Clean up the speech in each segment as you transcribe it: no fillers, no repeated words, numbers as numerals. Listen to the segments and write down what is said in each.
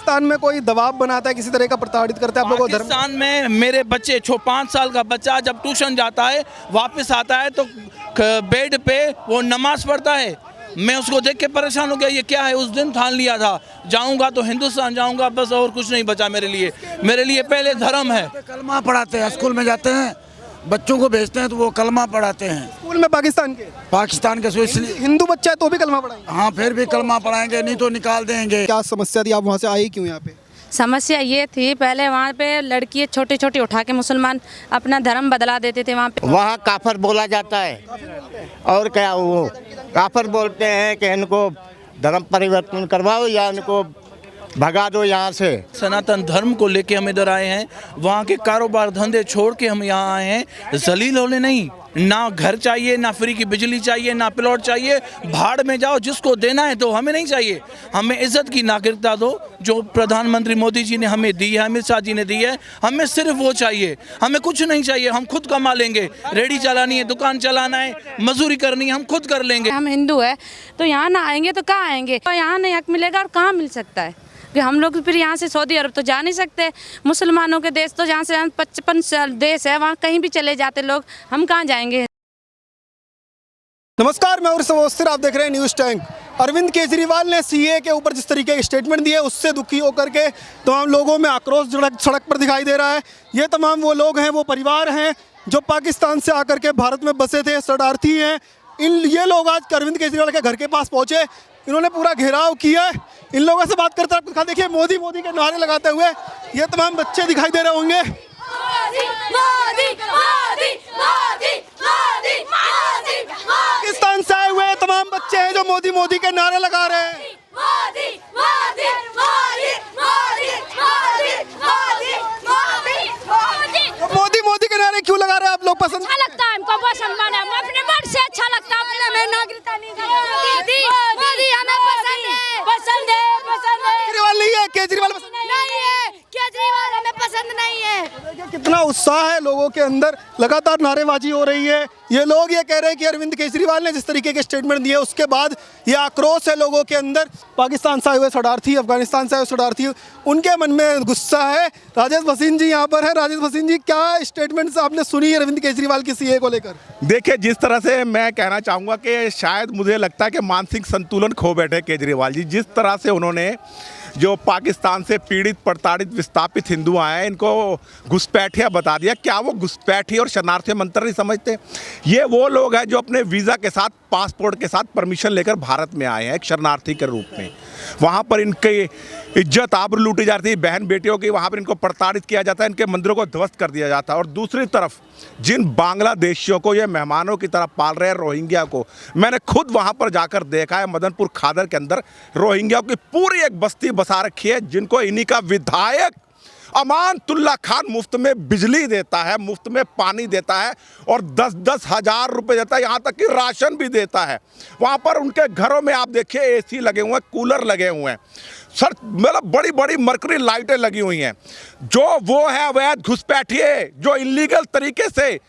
पाकिस्तान में कोई दबाव बनाता है, किसी तरह का प्रताड़ित करता है आप लोगों को? पाकिस्तान में मेरे बच्चे 5 साल का बच्चा जब ट्यूशन जाता है वापस आता है तो बेड पे वो नमाज पढ़ता है। मैं उसको देख के परेशान हो गया, ये क्या है। उस दिन ठान लिया था जाऊंगा तो हिंदुस्तान जाऊंगा, बस और कुछ नहीं बचा मेरे लिए पहले धर्म है। कलमा पढ़ाते हैं, स्कूल में जाते हैं, बच्चों को भेजते हैं तो वो कलमा पढ़ाते हैं। स्कूल में पाकिस्तान के इसलिए हिंदू बच्चा है तो भी कलमा पढ़ाएंगे? हाँ, फिर भी कलमा पढ़ाएंगे, नहीं तो निकाल देंगे। क्या समस्या थी, आप वहाँ से आई क्यों यहाँ पे? समस्या ये थी, पहले वहाँ पे लड़की छोटी छोटी उठा के मुसलमान अपना धर्म बदला देते थे। वहाँ पे वहाँ काफर बोला जाता है, और क्या वो काफर बोलते हैं कि इनको धर्म परिवर्तन करवाओ या इनको भगा दो यहाँ से। सनातन धर्म को लेके हम इधर आए हैं, वहाँ के कारोबार धंधे छोड़ के हम यहाँ आए हैं जलील होने नहीं। ना घर चाहिए, ना फ्री की बिजली चाहिए, ना प्लॉट चाहिए, भाड़ में जाओ, जिसको देना है तो हमें नहीं चाहिए। हमें इज्जत की नागरिकता दो जो प्रधानमंत्री मोदी जी ने हमें दी है, अमित शाह जी ने दी है, हमें सिर्फ वो चाहिए। हमें कुछ नहीं चाहिए, हम खुद कमा लेंगे। रेडी चलानी है, दुकान चलाना है, मजदूरी करनी है, हम खुद कर लेंगे। हम हिंदू है तो यहाँ ना आएंगे तो कहाँ आएंगे? तो यहाँ नहीं हक मिलेगा और कहाँ मिल सकता है कि हम लोग फिर यहाँ से सऊदी अरब तो जा नहीं सकते। मुसलमानों के देश तो जहाँ से 55 देश है वहाँ कहीं भी चले जाते लोग, हम कहाँ जाएंगे? नमस्कार, मैं और आप देख रहे हैं न्यूज़ टैंक। अरविंद केजरीवाल ने सीए के ऊपर जिस तरीके के स्टेटमेंट दिए उससे दुखी होकर के तमाम लोगों में आक्रोश सड़क पर दिखाई दे रहा है। ये तमाम वो लोग हैं, वो परिवार हैं जो पाकिस्तान से आकर के भारत में बसे थे, शरणार्थी हैं। ये लोग आज अरविंद केजरीवाल के घर के पास पहुँचे, इन्होंने पूरा घेराव किया है। इन लोगों से बात करते हैं, देखिए मोदी मोदी के नारे लगाते हुए ये तमाम बच्चे दिखाई दे रहे होंगे। पाकिस्तान से आए हुए तमाम बच्चे हैं जो मोदी मोदी के नारे लगा रहे हैं। मोदी मोदी के नारे क्यों लगा रहे हैं आप लोग? पसंद अच्छा लगता है हमको, बस हम अपने मन से अच्छा लगता है। हमें नागरिकता नहीं मोदी हमें पसंद है। केजरीवाल नहीं है, केजरीवाल पसंद नहीं है, केजरीवाल हमें पसंद नहीं है। कितना उत्साह है लोगों के अंदर, लगातार नारेबाजी हो रही है। ये लोग ये कह रहे हैं कि अरविंद केजरीवाल ने जिस तरीके के स्टेटमेंट दिए उसके बाद ये आक्रोश है लोगों के अंदर। पाकिस्तान से आए हुए शरणार्थी, अफगानिस्तान से आए हुए शरणार्थी, उनके मन में गुस्सा है। राजेश भसीन जी यहाँ पर है। राजेश भसीन जी, क्या स्टेटमेंट आपने सुनी अरविंद केजरीवाल की सीए को लेकर? देखिए, जिस तरह से मैं कहना चाहूँगा कि शायद मुझे लगता है कि मानसिक संतुलन खो बैठे केजरीवाल जी। जिस तरह से उन्होंने जो पाकिस्तान से पीड़ित, प्रताड़ित, विस्थापित हिंदू आए हैं इनको घुसपैठिया बता दिया। क्या वो घुसपैठी और शरणार्थी में अंतर नहीं समझते? ये वो लोग हैं जो अपने वीज़ा के साथ, पासपोर्ट के साथ परमिशन लेकर भारत में आए हैं एक शरणार्थी के रूप में। वहाँ पर इनकी इज्जत आबरू लूटी जाती है, बहन बेटियों की, वहाँ पर इनको प्रताड़ित किया जाता है, इनके मंदिरों को ध्वस्त कर दिया जाता है। और दूसरी तरफ जिन बांग्लादेशियों को ये मेहमानों की तरह पाल रहे हैं, रोहिंग्या को, मैंने खुद वहाँ पर जाकर देखा है। मदनपुर खादर के अंदर रोहिंग्या की पूरी एक बस्ती बसा रखी है, जिनको इन्हीं का विधायक अमानतुल्ला खान मुफ्त में बिजली देता है, मुफ्त में पानी देता है और 10-10 हज़ार रुपये देता है, यहाँ तक कि राशन भी देता है। वहाँ पर उनके घरों में आप देखिए एसी लगे हुए हैं, कूलर लगे हुए हैं, सर मतलब बड़ी बड़ी मरकरी लाइटें लगी हुई हैं। जो वो है अवैध घुसपैठिए जो इलीगल तरीके से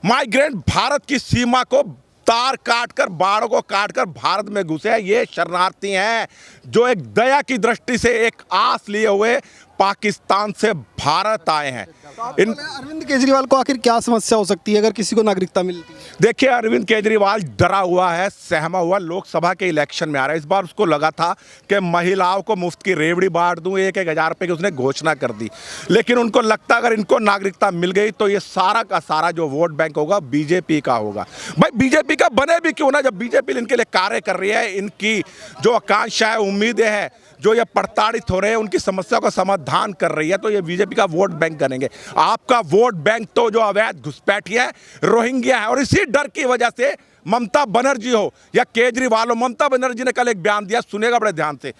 माइग्रेंट भारत की सीमा को तार काटकर, बाड़ों को काटकर भारत में घुसे हैं, ये शरणार्थी हैं जो एक दया की दृष्टि से एक आस लिए हुए पाकिस्तान से भारत आए हैं। अरविंद केजरीवाल को आखिर क्या समस्या हो सकती है अगर किसी को नागरिकता मिलती है? देखिए, अरविंद केजरीवाल डरा हुआ है, सहमा हुआ। लोकसभा के इलेक्शन में आ रहा है। इस बार उसको लगा था कि महिलाओं को मुफ्त की रेवड़ी बांट दूं, 1-1 हज़ार रुपये की उसने घोषणा कर दी। लेकिन उनको लगता अगर इनको नागरिकता मिल गई तो ये सारा का सारा जो वोट बैंक होगा बीजेपी का होगा। भाई बीजेपी का बने भी क्यों ना, जब बीजेपी इनके लिए कार्य कर रही है, इनकी जो आकांक्षा है, उम्मीदें हैं, जो ये प्रताड़ित हो रहे हैं, उनकी समस्या का समाधान कर रही है, तो ये बीजेपी का वोट बैंक बनेंगे। आपका वोट बैंक तो जो अवैध घुसपैठिया है, रोहिंग्या है। और इसी डर की वजह से ममता बनर्जी हो या केजरीवाल हो, ममता बनर्जी ने कल एक बयान दिया, सुनेगा बड़े ध्यान से,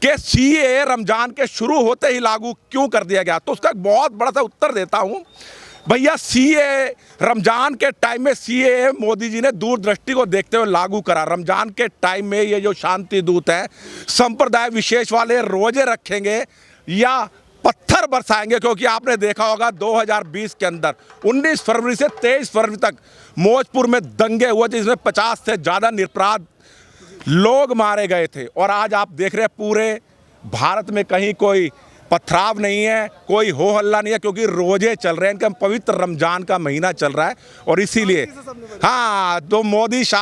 कि सीए रमजान के शुरू होते ही लागू क्यों कर दिया गया। तो उसका एक बहुत बड़ा सा उत्तर देता हूँ। भैया, सीए रमजान के टाइम में सीए मोदी जी ने दूरदृष्टि को देखते हुए लागू करा। रमजान के टाइम में ये जो शांति दूत हैं, संप्रदाय विशेष वाले रोजे रखेंगे या पत्थर बरसाएंगे, क्योंकि आपने देखा होगा 2020 के अंदर 19 फरवरी से 23 फरवरी तक मौजपुर में दंगे हुए थे, जिसमें 50 से ज़्यादा निरपराध लोग मारे गए थे। और आज आप देख रहे हैं पूरे भारत में कहीं कोई पथराव नहीं है, कोई हो हल्ला नहीं है, क्योंकि रोजे चल रहे हैं, इनका पवित्र रमजान का महीना चल रहा है। और इसीलिए हाँ, तो मोदी जी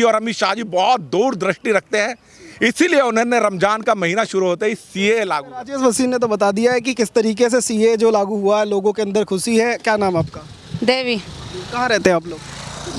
और अमित शाह जी बहुत दूरदृष्टि रखते हैं, इसीलिए उन्होंने रमजान का महीना शुरू होते ही सीए लागू। राजेश वसीम ने तो बता दिया है कि किस तरीके से सीए जो लागू हुआ है, लोगों के अंदर खुशी है। क्या नाम है आपका? देवी कहाँ रहते हैं आप लोग?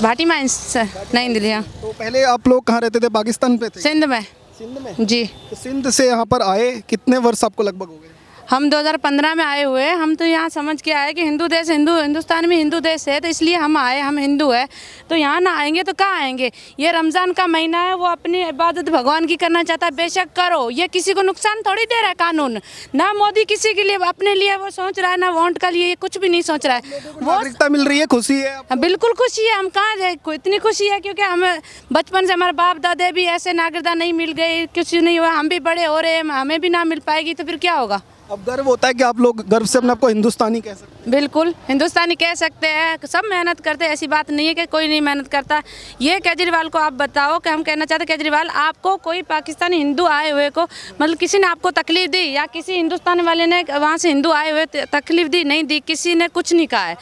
भाटी माइंस नई दिल्ली। हाँ। तो पहले आप लोग कहाँ रहते थे? पाकिस्तान पे थे? सिंध में। सिंध में? जी। तो सिंध से यहाँ पर आए कितने वर्ष आपको लगभग हो गए? हम 2015 में आए हुए हैं। हम तो यहाँ समझ के आए कि हिंदुस्तान में हिंदू देश है, तो इसलिए हम आए, हम हिंदू है, तो यहाँ ना आएंगे तो कहाँ आएंगे। ये रमज़ान का महीना है, वो अपनी इबादत भगवान की करना चाहता है, बेशक करो, ये किसी को नुकसान थोड़ी दे रहा है कानून। ना मोदी किसी के लिए अपने लिए वो सोच रहा है, ना वोट का लिए कुछ भी नहीं सोच रहा है। वो नागरिकता मिल रही है, खुशी है? बिल्कुल खुशी है। हम कहाँ जाए, इतनी खुशी है क्योंकि हमें बचपन से हमारे बाप दादे भी ऐसे नागरिकता नहीं मिल गई, कुछ नहीं हुआ, हम भी बड़े हो रहे हैं, हमें भी ना मिल पाएगी तो फिर क्या होगा। अब गर्व होता है कि आप लोग गर्व से अपने आपको हिंदुस्तानी कह सकते हैं? बिल्कुल हिंदुस्तानी कह सकते हैं, सब मेहनत करते हैं, ऐसी बात नहीं है कि कोई नहीं मेहनत करता। ये केजरीवाल को आप बताओ कि हम कहना चाहते हैं, केजरीवाल आपको कोई पाकिस्तानी हिंदू आए हुए को मतलब किसी ने आपको तकलीफ दी, या किसी हिंदुस्तानी वाले ने वहाँ से हिंदू आए हुए तकलीफ दी? नहीं दी, किसी ने कुछ नहीं कहा है।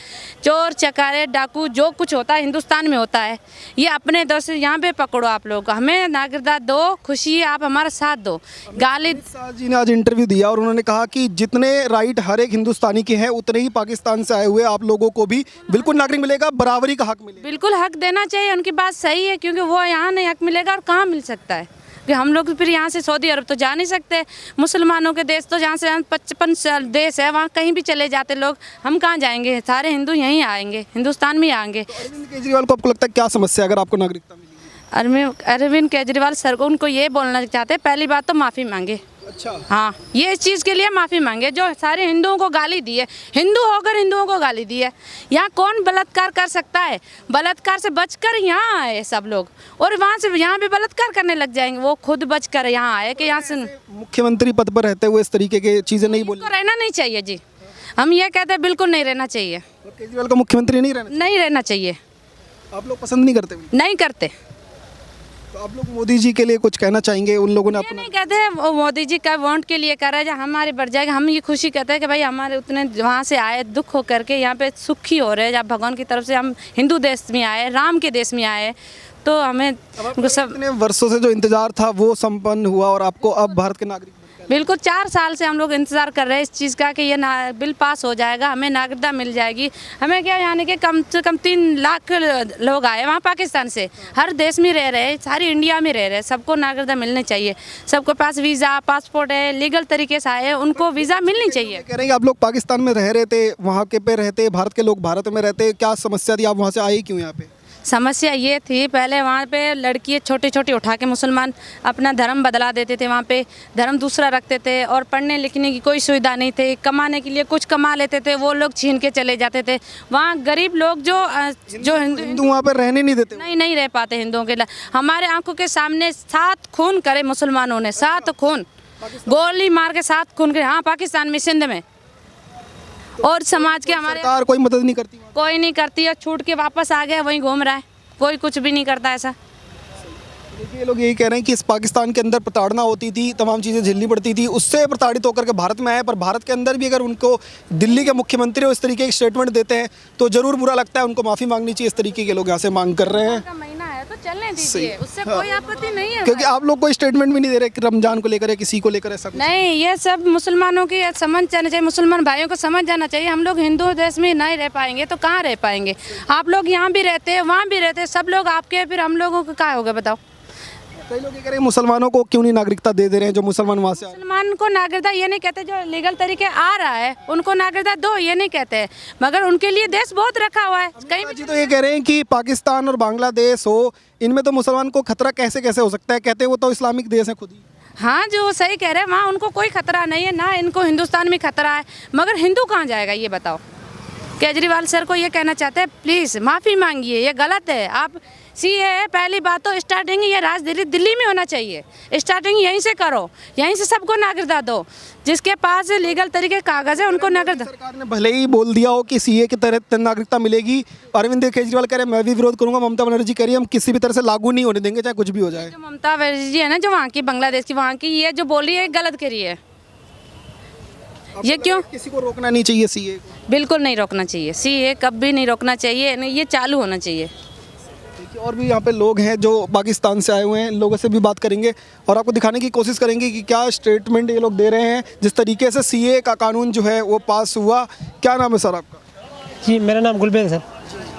चोर चकारे डाकू जो कुछ होता है हिंदुस्तान में होता है, ये अपने दर से यहाँ पे पकड़ो आप लोग, हमें नागरिकता दो, खुशी है, आप हमारा साथ दो। गाली शाह जी ने आज इंटरव्यू दिया और उन्होंने कहा कि जितने राइट हर एक हिंदुस्तानी के हैं, उतने ही पाकिस्तान से आए हुए आप लोगों को भी बिल्कुल नागरिक मिलेगा, बराबरी का हक मिलेगा। बिल्कुल हक देना चाहिए, उनकी बात सही है, क्योंकि वो यहाँ नहीं हक मिलेगा और कहाँ मिल सकता है कि हम लोग फिर यहाँ से सऊदी अरब तो जा नहीं सकते। मुसलमानों के देश तो जहाँ से 55 देश है, वहाँ कहीं भी चले जाते लोग, हम कहाँ जाएंगे? सारे हिंदू यहीं आएंगे, हिंदुस्तान में ही आएंगे। अरविंद केजरीवाल को आपको लगता है क्या समस्या है अगर आपको नागरिकता मिली? अरविंद केजरीवाल सर को उनको ये बोलना चाहते हैं, पहली बात तो माफ़ी मांगे। अच्छा। हाँ, ये इस चीज़ के लिए माफ़ी मांगे जो सारे हिंदुओं को गाली दी है, हिंदू होकर हिंदुओं को गाली दी है। यहाँ कौन बलात्कार कर सकता है? बलात्कार से बचकर यहाँ आए सब लोग, और वहाँ से यहाँ भी बलात्कार करने लग जाएंगे। वो खुद बचकर यहाँ आए कि यहाँ से मुख्यमंत्री पद पर रहते हुए इस तरीके की चीज़ें नहीं बोली? रहना नहीं चाहिए जी, हम ये कहते हैं बिल्कुल नहीं रहना चाहिए। केजरीवाल को मुख्यमंत्री नहीं रहना चाहिए। आप लोग पसंद नहीं करते? नहीं करते। तो आप लोग मोदी जी के लिए कुछ कहना चाहेंगे? उन लोगों ने ये नहीं कहते हैं वो मोदी जी का वोट के लिए कर रहे हैं, जब हमारी बढ़ जाएगा हम ये खुशी कहते हैं कि भाई हमारे उतने वहाँ से आए दुख हो करके यहाँ पे सुखी हो रहे हैं, जब भगवान की तरफ से हम हिंदू देश में आए, राम के देश में आए, तो हमें सब इतने वर्षों से जो इंतजार था वो संपन्न हुआ और आपको अब भारत के नागरिक बिल्कुल 4 साल से हम लोग इंतज़ार कर रहे हैं इस चीज़ का कि ये बिल पास हो जाएगा, हमें नागरिकता मिल जाएगी। हमें क्या, यानी कि कम से कम 3 लाख लोग आए वहाँ पाकिस्तान से, हर देश में रह रहे हैं, सारी इंडिया में रह रहे हैं, सबको नागरिकता मिलनी चाहिए। सबके पास वीज़ा पासपोर्ट है, लीगल तरीके से आए, उनको वीज़ा मिलनी चाहिए। कह रहे हैं आप लोग पाकिस्तान में रह रहे थे, वहाँ के पे रहते, भारत के लोग भारत में रहते, क्या समस्या थी? आप वहाँ से आए क्यों यहाँ पे? समस्या ये थी, पहले वहाँ पे लड़की छोटी छोटी उठा के मुसलमान अपना धर्म बदला देते थे, वहाँ पे धर्म दूसरा रखते थे, और पढ़ने लिखने की कोई सुविधा नहीं थी, कमाने के लिए कुछ कमा लेते थे, वो लोग छीन के चले जाते थे। वहाँ गरीब लोग जो हिंदू वहाँ पर रहने नहीं देते, नहीं रह पाते हिंदुओं के लिए। हमारे आंखों के सामने 7 खून करे मुसलमानों ने, 7 खून, गोली मार के 7 खून करे। हाँ, पाकिस्तान में, सिंध में। और समाज के हमारे सरकार कोई मदद नहीं करती? कोई नहीं करती है, छूट के वापस आ गया, वहीं घूम रहा है, कोई कुछ भी नहीं करता ऐसा। देखिए, ये लोग यही कह रहे हैं कि इस पाकिस्तान के अंदर प्रताड़ना होती थी, तमाम चीज़ें झेलनी पड़ती थी, उससे प्रताड़ित होकर के भारत में आए, पर भारत के अंदर भी अगर उनको दिल्ली के मुख्यमंत्री इस तरीके की स्टेटमेंट देते हैं तो ज़रूर बुरा लगता है, उनको माफ़ी मांगनी चाहिए। इस तरीके के लोग यहाँ से मांग कर रहे हैं। महीना है तो चलने दीजिए, उससे कोई आपत्ति नहीं है, क्योंकि आप लोग कोई स्टेटमेंट भी नहीं दे रहे कि रमजान को लेकर किसी को लेकर ऐसा कुछ। नहीं, ये सब मुसलमानों की समझ जाना चाहिए, मुसलमान भाइयों को समझ जाना चाहिए। हम लोग हिंदू देश में नहीं रह पाएंगे तो कहाँ रह पाएंगे? आप लोग यहाँ भी रहते हैं, वहाँ भी रहते हैं, सब लोग आपके, फिर हम लोगों को क्या होगा बताओ? कई लोग ये कह रहे हैं मुसलमानों को क्यों नहीं नागरिकता दे रहे हैं, जो मुसलमान वहाँ से आए? मुसलमान को नागरिकता ये नहीं कहते, जो लीगल तरीके आ रहा है उनको नागरिकता दो, ये नहीं कहते, मगर उनके लिए देश बहुत रखा हुआ है। कहीं जी तो ये कह रहे हैं कि पाकिस्तान और बांग्लादेश हो, इनमें तो मुसलमान को खतरा कैसे कैसे हो सकता है? कहते हैं वो तो इस्लामिक देश है खुद ही। हाँ, जो वो सही कह रहे हैं, वहाँ उनको कोई खतरा नहीं है, ना इनको हिंदुस्तान में खतरा है, मगर हिंदू कहाँ जाएगा ये बताओ? केजरीवाल सर को ये कहना चाहते हैं, प्लीज़ माफ़ी मांगिए, ये गलत है। आप सीए पहली बात तो स्टार्टिंग ये राजधानी दिल्ली में होना चाहिए, स्टार्टिंग यहीं से करो, यहीं से सबको नागरिकता दो, जिसके पास लीगल तरीके कागज़ है उनको नागरिकता। सरकार ने भले ही बोल दिया हो कि सीए की तरह नागरिकता मिलेगी, अरविंद केजरीवाल कह रहे हैं मैं भी विरोध करूंगा, ममता बनर्जी कह रही है हम किसी भी तरह से लागू नहीं होने देंगे चाहे कुछ भी हो जाए। जो ममता बनर्जी है ना, जो वहाँ की बांग्लादेश की, वहाँ की, ये जो बोली है गलत करी है, ये क्यों? किसी को रोकना नहीं चाहिए सीए को? बिल्कुल नहीं रोकना चाहिए, सीए कभी नहीं रोकना चाहिए, नहीं ये चालू होना चाहिए। और भी यहाँ पे लोग हैं जो पाकिस्तान से आए हुए हैं, लोगों से भी बात करेंगे और आपको दिखाने की कोशिश करेंगे कि क्या स्टेटमेंट ये लोग दे रहे हैं जिस तरीके से सीए का कानून जो है वो पास हुआ। क्या नाम है सर आपका? जी मेरा नाम गुलबेग सर।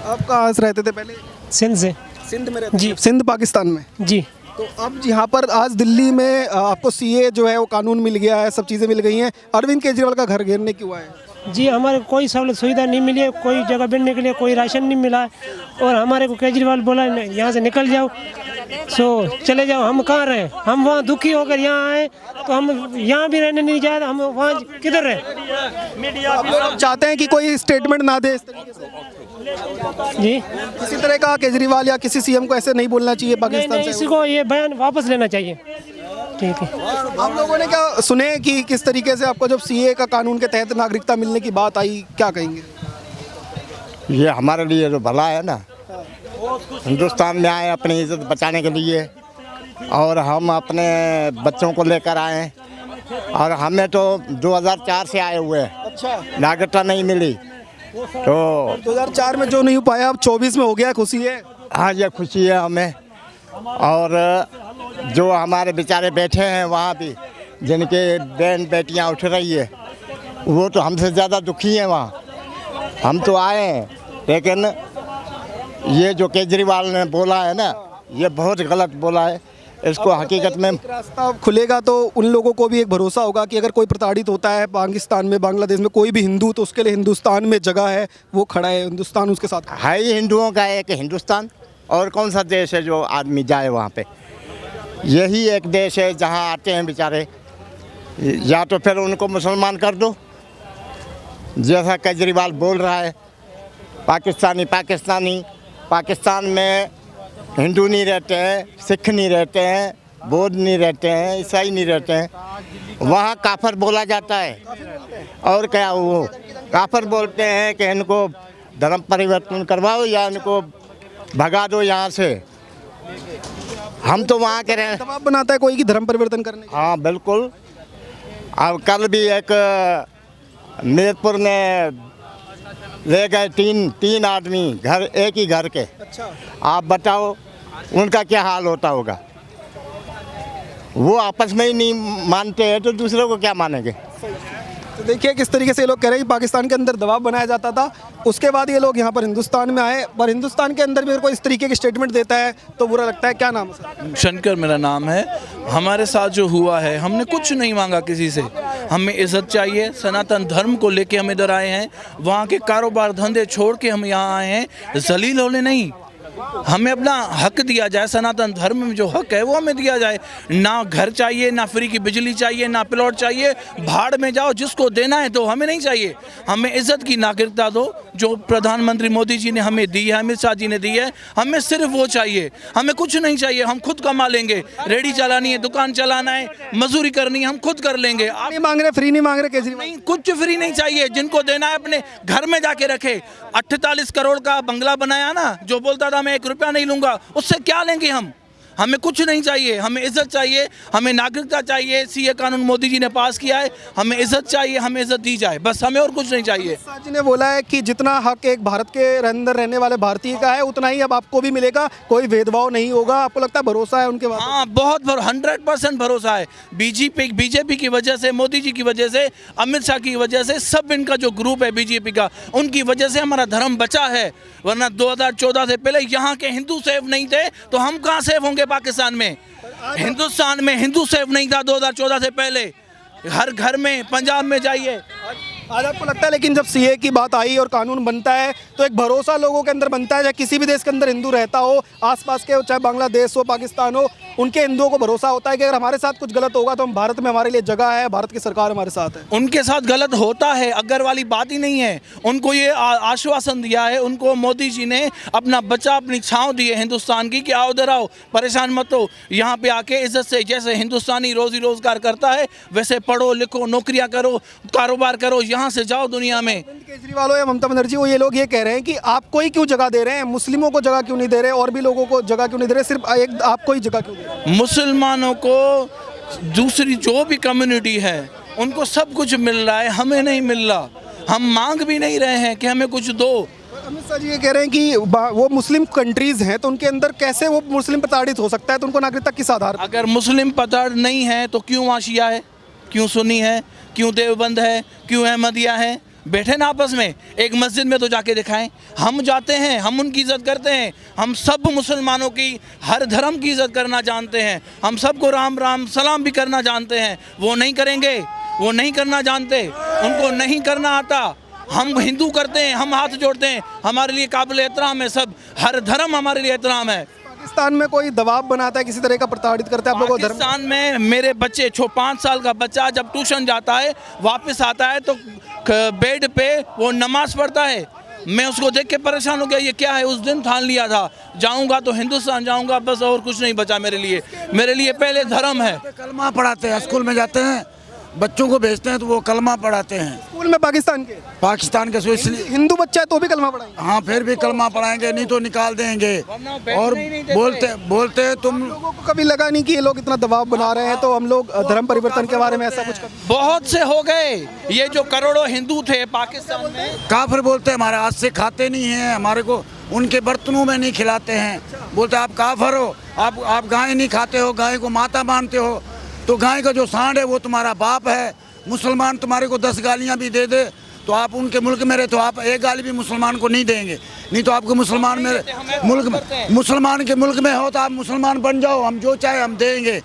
आप कहाँ से रहते थे पहले? सिंध से। सिंध में रहते जी। थे? सिंध पाकिस्तान में। जी तो अब यहाँ पर आज दिल्ली में आपको सीए जो है वो कानून मिल गया है, सब चीज़ें मिल गई हैं, अरविंद केजरीवाल का घर घेरने क्यों आए? जी हमारे कोई सहूलत सुविधा नहीं मिली है, कोई जगह बैठने के लिए कोई राशन नहीं मिला है और हमारे को केजरीवाल बोला यहाँ से निकल जाओ, सो चले जाओ। हम कहाँ रहे? हम वहाँ दुखी होकर यहाँ आए तो हम यहाँ भी रहने नहीं जाए, हम वहाँ किधर रहे? आप लोग चाहते हैं कि कोई स्टेटमेंट ना दे इस तरीके से? जी किसी तरह का केजरीवाल या किसी सीएम को ऐसे नहीं बोलना चाहिए नहीं पाकिस्तान नहीं, से? इसी को ये बयान वापस लेना चाहिए। ठीक है। आप लोगों ने क्या सुने कि किस तरीके से आपको जब सीए का कानून के तहत नागरिकता मिलने की बात आई, क्या कहेंगे? ये हमारे लिए तो भला है ना, हिंदुस्तान में आए अपनी इज्जत बचाने के लिए और हम अपने बच्चों को लेकर आए हैं और हमें तो 2004 से आए हुए हैं, अच्छा, नागरिकता नहीं मिली तो 2004 में जो नहीं हो पाया अब 24 में हो गया, खुशी है? हाँ ये खुशी है हमें। और जो हमारे बेचारे बैठे हैं वहाँ भी, जिनके बहन बेटियाँ उठ रही है, वो तो हमसे ज़्यादा दुखी हैं वहाँ। हम तो आए हैं लेकिन ये जो केजरीवाल ने बोला है ना, ये बहुत गलत बोला है। इसको हकीकत में रास्ता खुलेगा तो उन लोगों को भी एक भरोसा होगा कि अगर कोई प्रताड़ित होता है पाकिस्तान में, बांग्लादेश में, कोई भी हिंदू, तो उसके लिए हिंदुस्तान में जगह है, वो खड़ा है, हिंदुस्तान उसके साथ खड़ा है ही हिंदुओं का एक हिंदुस्तान। और कौन सा देश है जो आदमी जाए वहाँ पे? यही एक देश है जहाँ आते हैं बेचारे। या तो फिर उनको मुसलमान कर दो, जैसा केजरीवाल बोल रहा है, पाकिस्तानी पाकिस्तान में हिंदू नहीं रहते हैं, सिख नहीं रहते हैं, बौद्ध नहीं रहते हैं, ईसाई नहीं रहते हैं, वहाँ काफर बोला जाता है। और क्या वो काफर बोलते हैं कि इनको धर्म परिवर्तन करवाओ या इनको भगा दो यहाँ से। हम तो वहाँ के रहे। दबाव बनाता है कोई कि धर्म परिवर्तन करने का? हाँ बिल्कुल। अब कल भी एक मीरपुर में ले गए तीन आदमी, घर एक ही घर के। अच्छा, आप बताओ उनका क्या हाल होता होगा? वो आपस में ही नहीं मानते हैं तो दूसरों को क्या मानेंगे? तो देखिए किस तरीके से ये लोग कह रहे हैं कि पाकिस्तान के अंदर दबाव बनाया जाता था, उसके बाद ये लोग यहाँ पर हिंदुस्तान में आए, पर हिंदुस्तान के अंदर भी अगर कोई इस तरीके की स्टेटमेंट देता है तो बुरा लगता है। क्या नाम है सर? शंकर मेरा नाम है। हमारे साथ जो हुआ है, हमने कुछ नहीं मांगा किसी से, हमें इज़्ज़त चाहिए। सनातन धर्म को लेके हम इधर आए हैं, वहाँ के कारोबार धंधे छोड़ के हम यहाँ आए हैं जलील होने नहीं। हमें अपना हक दिया जाए, सनातन धर्म में जो हक है वो हमें दिया जाए। ना घर चाहिए, ना फ्री की बिजली चाहिए, ना प्लॉट चाहिए, भाड़ में जाओ, जिसको देना है तो हमें नहीं चाहिए। हमें इज़्ज़त की नागरिकता दो जो प्रधानमंत्री मोदी जी ने हमें दी है, अमित शाह जी ने दी है, हमें सिर्फ वो चाहिए, हमें कुछ नहीं चाहिए। हम खुद कमा लेंगे, रेडी चलानी है, दुकान चलाना है, मजदूरी करनी है, हम खुद कर लेंगे। आप नहीं मांग रहे, फ्री नहीं मांग रहे केजरीवाल? नहीं, कुछ फ्री नहीं चाहिए, जिनको देना है अपने घर में जाके रखे। 48 करोड़ का बंगला बनाया ना, जो बोलता था मैं 1 रुपया नहीं लूंगा, उससे क्या लेंगे हम? हमें कुछ नहीं चाहिए, हमें इज्जत चाहिए, हमें नागरिकता चाहिए। सीए कानून मोदी जी ने पास किया है, हमें इज्जत चाहिए, हमें इज्जत दी जाए, बस हमें और कुछ नहीं चाहिए। शाह जी ने बोला है कि जितना हक एक भारत के अंदर रहने वाले भारतीय का है उतना ही अब आपको भी मिलेगा, कोई भेदभाव नहीं होगा। आपको लगता है भरोसा है उनके बात? हाँ, बहुत 100% भरोसा है। बीजेपी की वजह से, मोदी जी की वजह से, अमित शाह की वजह से, सब इनका जो ग्रुप है बीजेपी का, उनकी वजह से हमारा धर्म बचा है। वरना 2014 से पहले यहाँ के हिंदू सेफ नहीं थे तो हम कहाँ सेफ होंगे? पाकिस्तान में, हिंदुस्तान में हिंदू सेफ नहीं था 2014 से पहले। हर घर में, पंजाब में जाइए। आज आपको लगता है लेकिन जब सीए की बात आई और कानून बनता है तो एक भरोसा लोगों के अंदर बनता है, चाहे किसी भी देश के अंदर हिंदू रहता हो, आसपास के, चाहे बांग्लादेश हो, पाकिस्तान हो, उनके हिंदुओं को भरोसा होता है कि अगर हमारे साथ कुछ गलत होगा तो हम भारत में, हमारे लिए जगह है, भारत की सरकार हमारे साथ है। उनके साथ गलत होता है, अगर वाली बात ही नहीं है। उनको ये आश्वासन दिया है, उनको मोदी जी ने अपना बच्चा, अपनी छाँव दी है हिंदुस्तान की कि आओ उधर आओ, परेशान मत हो, यहाँ पे आके इज्जत से, जैसे हिंदुस्तानी रोजी रोजगार करता है वैसे पढ़ो लिखो, नौकरियाँ करो, कारोबार करो, यहाँ से जाओ दुनिया में। केजरीवाल हो या ममता बनर्जी हो, ये लोग ये कह रहे हैं कि आपको ही क्यों जगह दे रहे हैं, मुस्लिमों को जगह क्यों नहीं दे रहे, और भी लोगों को जगह क्यों नहीं दे रहे, सिर्फ एक आपको ही जगह क्यों दे रहे हैं? मुसलमानों को, दूसरी जो भी कम्युनिटी है उनको सब कुछ मिल रहा है, हमें नहीं मिल रहा। हम मांग भी नहीं रहे हैं कि हमें कुछ दो। अमित शाह जी ये कह रहे हैं कि वो मुस्लिम कंट्रीज हैं तो उनके अंदर कैसे वो मुस्लिम प्रताड़ित हो सकता है, तो उनको नागरिकता किस आधार पर? अगर मुस्लिम पताड़ नहीं है तो क्यों वहाँ शिया है, क्यों सुन्नी है, क्यों देवबंद है, क्यों अहमदिया है? बैठे ना आपस में, एक मस्जिद में तो जाके दिखाएं। हम जाते हैं, हम उनकी इज़्ज़त करते हैं, हम सब मुसलमानों की हर धर्म की इज़्ज़त करना जानते हैं, हम सबको राम राम सलाम भी करना जानते हैं। वो नहीं करेंगे, वो नहीं करना जानते, उनको नहीं करना आता। हम हिंदू करते हैं, हम हाथ जोड़ते हैं, हमारे लिए काबिल एहतराम है सब, हर धर्म हमारे लिए एहतराम है। पाकिस्तान में कोई दबाव बनाता है, किसी तरह का प्रताड़ित करता है आप लोगों को? धर्म पाकिस्तान में मेरे बच्चे 5 साल का बच्चा जब ट्यूशन जाता है वापस आता है तो बेड पे वो नमाज पढ़ता है। मैं उसको देख के परेशान हो गया, ये क्या है? उस दिन ठान लिया था जाऊंगा तो हिंदुस्तान जाऊंगा, बस और कुछ नहीं बचा मेरे लिए पहले धर्म है। कलमा पढ़ाते हैं, स्कूल में जाते हैं, बच्चों को भेजते हैं तो वो कलमा पढ़ाते हैं। स्कूल में पाकिस्तान के सो इसलिए हिंदू बच्चा है तो भी कलमा पढ़ाएंगे? हाँ, फिर भी कलमा पढ़ाएंगे, नहीं तो निकाल देंगे। और बोलते तुम लोगों को कभी लगा नहीं कि ये लोग इतना दबाव बना रहे हैं तो हम लोग धर्म परिवर्तन के बारे में ऐसा कुछ बहुत से हो गए। ये जो करोड़ों हिंदू थे पाकिस्तान में, काफिर बोलते हैं हमारे हाथ से खाते नहीं हैं, हमारे को उनके बर्तनों में नहीं खिलाते हैं। बोलते आप काफिर हो, आप गाय नहीं खाते हो, गाय को माता मानते हो, तो गाय का जो सांड है वो तुम्हारा बाप है। मुसलमान तुम्हारे को 10 गालियाँ भी दे दे तो आप उनके मुल्क में रहे तो आप एक गाली भी मुसलमान को नहीं देंगे, नहीं तो आपको मुसलमान के मुल्क में हो तो आप मुसलमान बन जाओ, हम जो चाहे हम देंगे,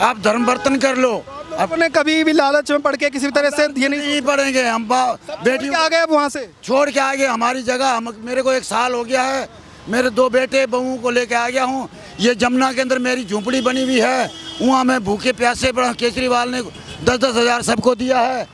आप धर्म बर्तन कर लो। अपने कभी भी लालच में पड़ के किसी तरह से ये नहीं पढ़ेंगे। हम बेटी आ गए वहाँ से छोड़ के आ गए हमारी जगह। मेरे को 1 साल हो गया है, मेरे 2 बेटे बहुओं को लेके आ गया हूँ। ये जमुना के अंदर मेरी झोंपड़ी बनी हुई है, वहाँ मैं भूखे प्यासे पड़ा। केजरीवाल ने 10-10 हज़ार सबको दिया है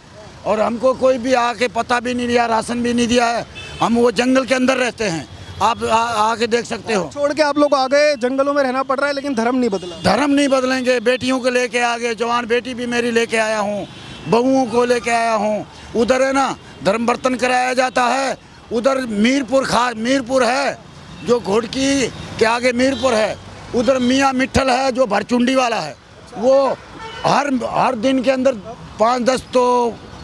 और हमको कोई भी आके पता भी नहीं दिया, राशन भी नहीं दिया है। हम वो जंगल के अंदर रहते हैं, आप आके देख सकते हो। छोड़ के आप लोग आ गए, जंगलों में रहना पड़ रहा है, लेकिन धर्म नहीं बदला। धर्म नहीं बदलेंगे। बेटियों को लेके आ गए, जवान बेटी भी मेरी लेके आया हूँ, बहुओं को लेके आया हूँ। उधर है ना धर्म बर्तन कराया जाता है, उधर मीरपुर है जो घोड़की के आगे मीरपुर है, उधर मियाँ मिट्ठल है जो भरचुंडी वाला है। वो हर दिन के अंदर 5-10 तो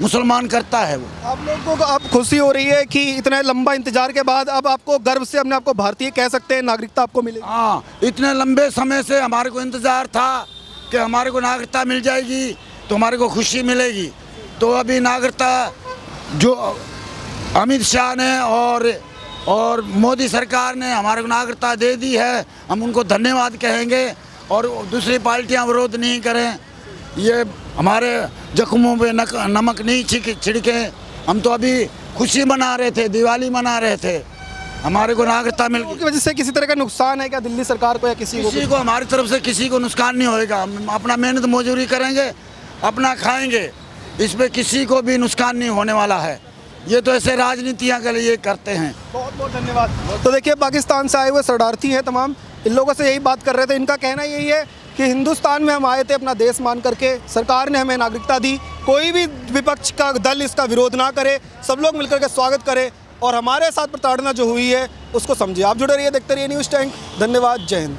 मुसलमान करता है। वो आप लोगों को अब खुशी हो रही है कि इतने लंबा इंतजार के बाद अब आपको गर्व से अपने आपको भारतीय कह सकते हैं, नागरिकता आपको मिलेगी? हाँ, इतने लंबे समय से हमारे को इंतज़ार था कि हमारे को नागरिकता मिल जाएगी तो हमारे को खुशी मिलेगी। तो अभी नागरिकता जो अमित शाह ने और मोदी सरकार ने हमारे को नागरिकता दे दी है, हम उनको धन्यवाद कहेंगे। और दूसरी पार्टियां विरोध नहीं करें, ये हमारे जख्मों पे नमक नहीं छिड़के। हम तो अभी खुशी मना रहे थे, दिवाली मना रहे थे, हमारे को नागरिकता मिल की वजह से किसी तरह का नुकसान है क्या दिल्ली सरकार को या किसी को? हमारी तरफ से किसी को नुकसान नहीं होएगा। हम अपना मेहनत मजदूरी करेंगे, अपना खाएंगे, इसमें किसी को भी नुकसान नहीं होने वाला है। ये तो ऐसे राजनीतियाँ के लिए करते हैं। बहुत बहुत धन्यवाद। तो देखिए, पाकिस्तान से आए हुए शरणार्थी हैं तमाम, इन लोगों से यही बात कर रहे थे। इनका कहना यही है कि हिंदुस्तान में हम आए थे अपना देश मान करके, सरकार ने हमें नागरिकता दी, कोई भी विपक्ष का दल इसका विरोध ना करे, सब लोग मिलकर के स्वागत करें और हमारे साथ प्रताड़ना जो हुई है उसको समझे। आप जुड़े रहिए, देखते रहिए न्यूज़ टैंक। धन्यवाद, जय हिंद।